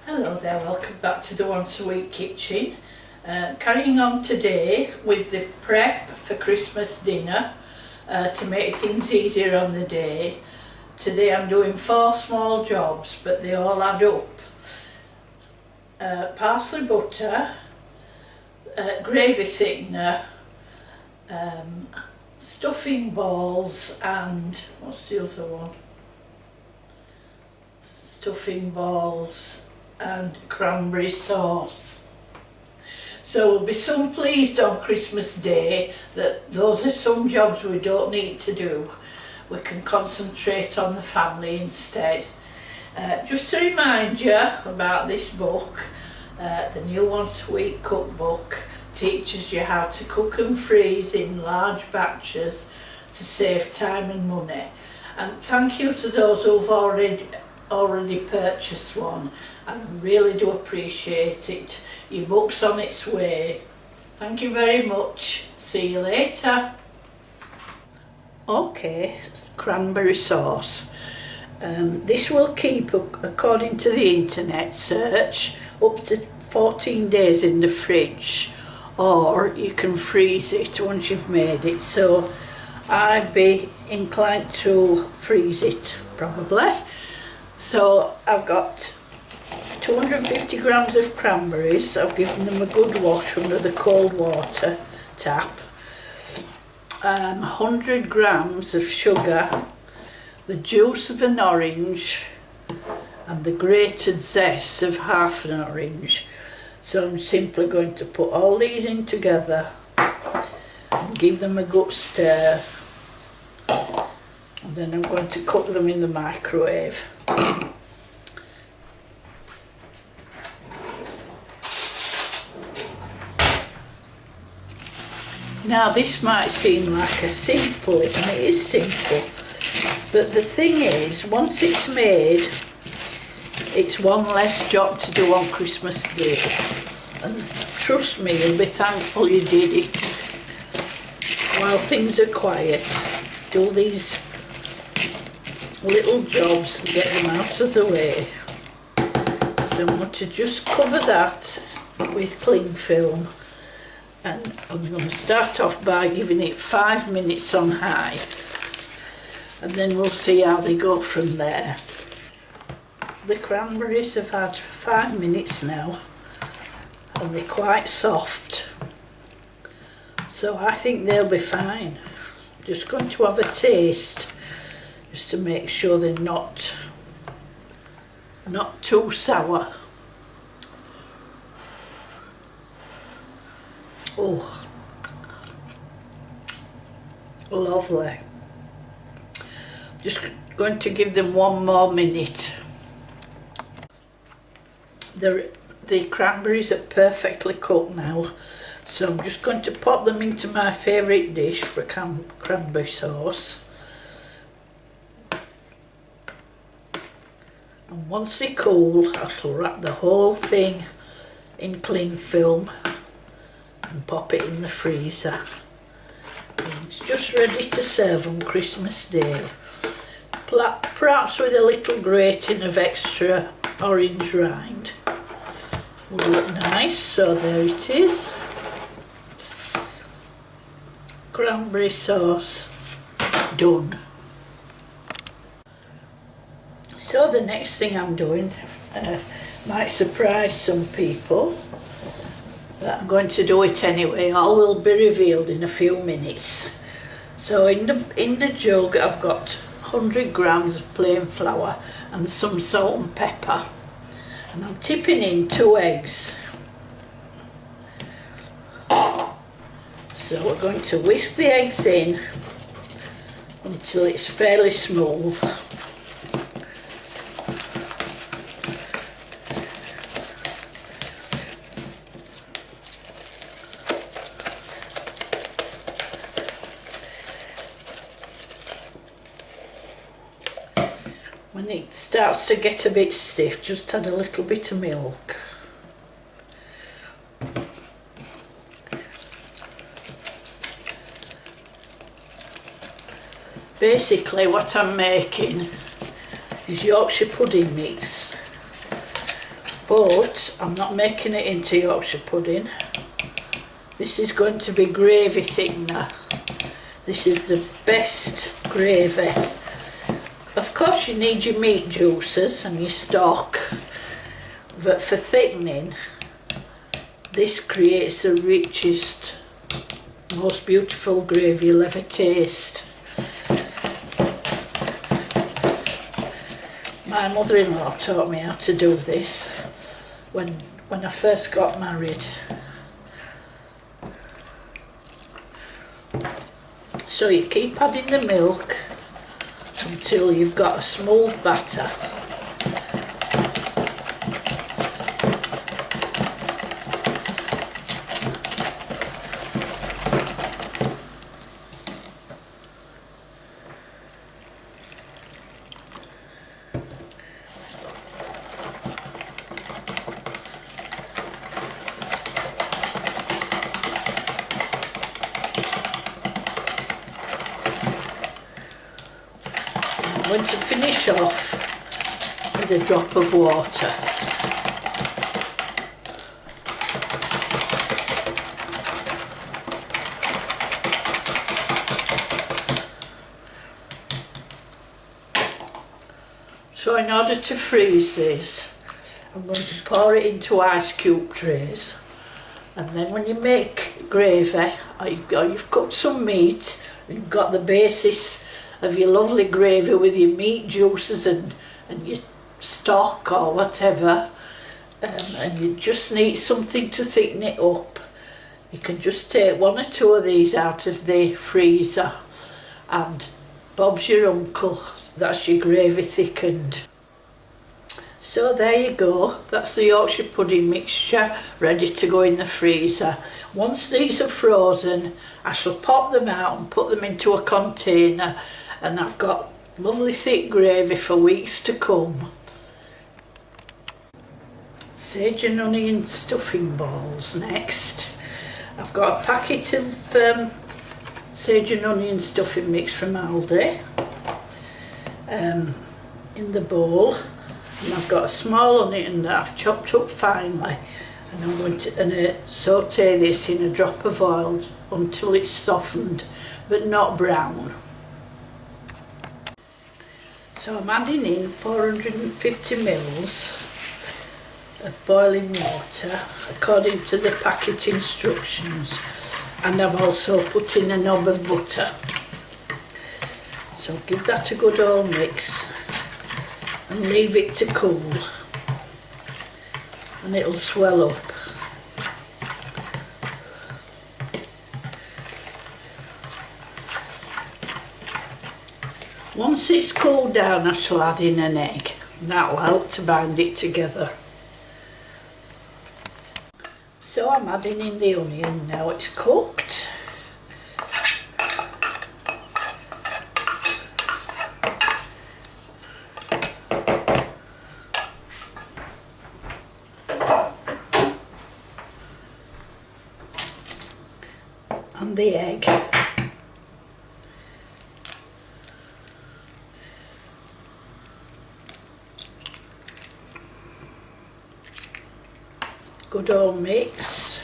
Hello there, welcome back to the Once a Week Kitchen. Carrying on today with the prep for Christmas dinner to make things easier on the day. Today I'm doing 4 small jobs, but they all add up. Parsley butter, gravy thickener, stuffing balls and what's the other one? Stuffing balls and cranberry sauce. So we'll be so pleased on Christmas Day that those are some jobs we don't need to do. We can concentrate on the family instead. Just to remind you about this book, the new Once a Week cookbook teaches you how to cook and freeze in large batches to save time and money. And thank you to those who've already purchased one. I really do appreciate it. Your book's on its way. Thank you very much. See you later. Okay, cranberry sauce. This will keep, according to the internet search, up to 14 days in the fridge, or you can freeze it once you've made it. So I'd be inclined to freeze it probably. So I've got 250 grams of cranberries. I've given them a good wash under the cold water tap. 100 grams of sugar, the juice of an orange and the grated zest of half an orange. So I'm simply going to put all these in together and give them a good stir, and then I'm going to cook them in the microwave. Now this might seem like a simple, and it is simple, but the thing is, once it's made, it's one less job to do on Christmas Day, and trust me, you'll be thankful you did it. While things are quiet, do these little jobs and get them out of the way. So I'm going to just cover that with cling film. And I'm going to start off by giving it 5 minutes on high, and then we'll see how they go from there. The cranberries have had 5 minutes now and they're quite soft, so I think they'll be fine. Just going to have a taste just to make sure they're not too sour. Oh, lovely. Just going to give them 1 more minute. The cranberries are perfectly cooked now, so I'm just going to pop them into my favourite dish for cranberry sauce. And once they cool, I shall wrap the whole thing in cling film and pop it in the freezer. And it's just ready to serve on Christmas Day. Perhaps with a little grating of extra orange rind. Would look nice. So there it is. Cranberry sauce done. So the next thing I'm doing might surprise some people, but I'm going to do it anyway. All will be revealed in a few minutes. So in the jug I've got 100 grams of plain flour and some salt and pepper, and I'm tipping in 2 eggs. So we're going to whisk the eggs in until it's fairly smooth. When it starts to get a bit stiff, just add a little bit of milk. Basically what I'm making is Yorkshire pudding mix. But I'm not making it into Yorkshire pudding. This is going to be gravy thickener. This is the best gravy. Of course you need your meat juices and your stock, but for thickening, this creates the richest, most beautiful gravy you'll ever taste. My mother-in-law taught me how to do this when I first got married. So you keep adding the milk until you've got a smooth batter. I'm going to finish off with a drop of water. So in order to freeze this, I'm going to pour it into ice cube trays, and then when you make gravy, or you've cooked some meat, you've got the basis of your lovely gravy with your meat juices and your stock or whatever, and you just need something to thicken it up, you can just take one or two of these out of the freezer and Bob's your uncle, that's your gravy thickened. So there you go, that's the Yorkshire pudding mixture ready to go in the freezer. Once these are frozen, I shall pop them out and put them into a container, and I've got lovely thick gravy for weeks to come. Sage and onion stuffing balls next. I've got a packet of sage and onion stuffing mix from Aldi in the bowl, and I've got a small onion that I've chopped up finely, and I'm going to saute this in a drop of oil until it's softened but not brown. So I'm adding in 450 mils of boiling water according to the packet instructions, and I've also put in a knob of butter. So give that a good old mix and leave it to cool, and it'll swell up. Once it's cooled down, I shall add in an egg. That'll help to bind it together. So I'm adding in the onion now it's cooked. And the egg. Good old mix.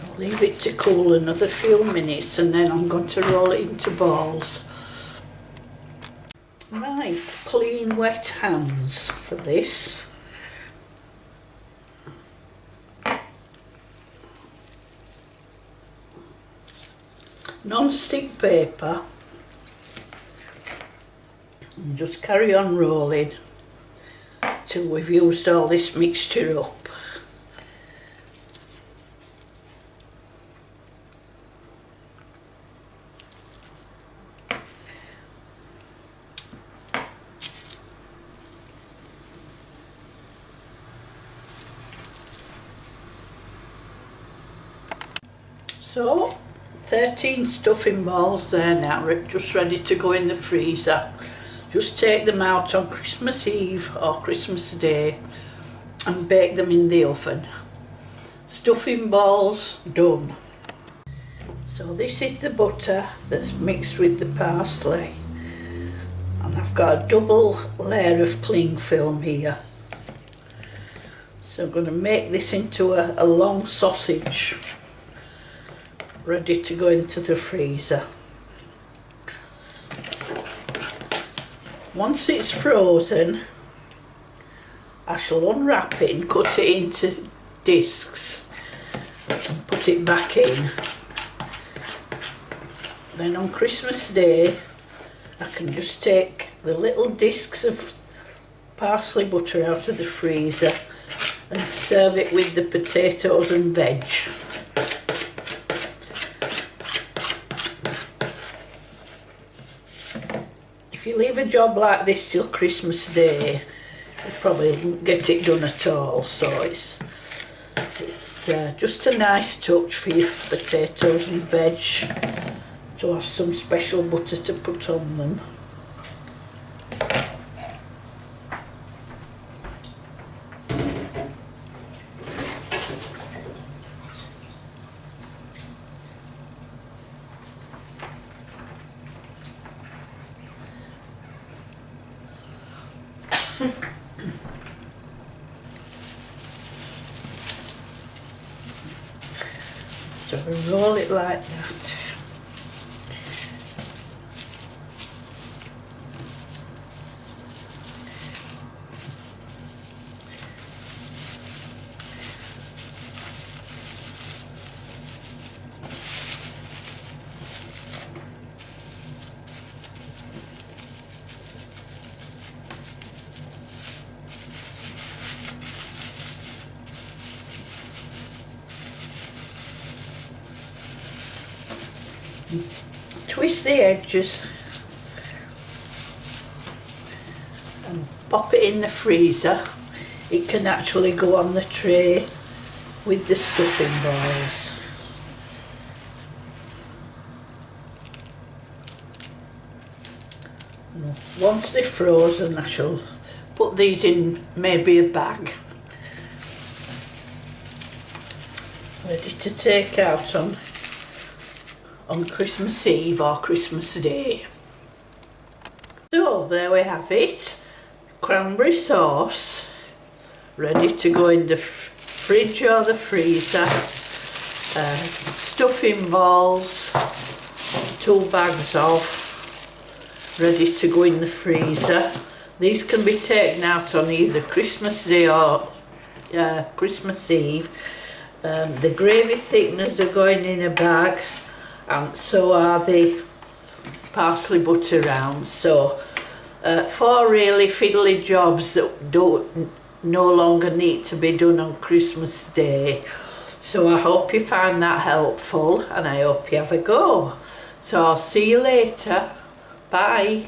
I'll leave it to cool another few minutes, and then I'm going to roll it into balls. Right, clean wet hands for this. Non-stick paper, and just carry on rolling till we've used all this mixture up. So 13 stuffing balls there now, just ready to go in the freezer. Just take them out on Christmas Eve or Christmas Day and bake them in the oven. Stuffing balls done. So this is the butter that's mixed with the parsley, and I've got a double layer of cling film here. So I'm going to make this into a long sausage ready to go into the freezer. Once it's frozen, I shall unwrap it and cut it into discs and put it back in. Then on Christmas Day I can just take the little discs of parsley butter out of the freezer and serve it with the potatoes and veg. If you leave a job like this till Christmas Day, you probably won't get it done at all, so it's just a nice touch for your potatoes and veg to have some special butter to put on them. So we roll it like that. Twist the edges and pop it in the freezer. It can actually go on the tray with the stuffing balls. Once they're frozen, I shall put these in maybe a bag, ready to take out on Christmas Eve or Christmas Day. So there we have it, cranberry sauce, ready to go in the fridge or the freezer. Stuffing balls, 2 bags of, ready to go in the freezer. These can be taken out on either Christmas Day or Christmas Eve. The gravy thickeners are going in a bag, and so are the parsley butter rounds. So 4 really fiddly jobs that no longer need to be done on Christmas Day. So I hope you find that helpful, and I hope you have a go. So I'll see you later. Bye.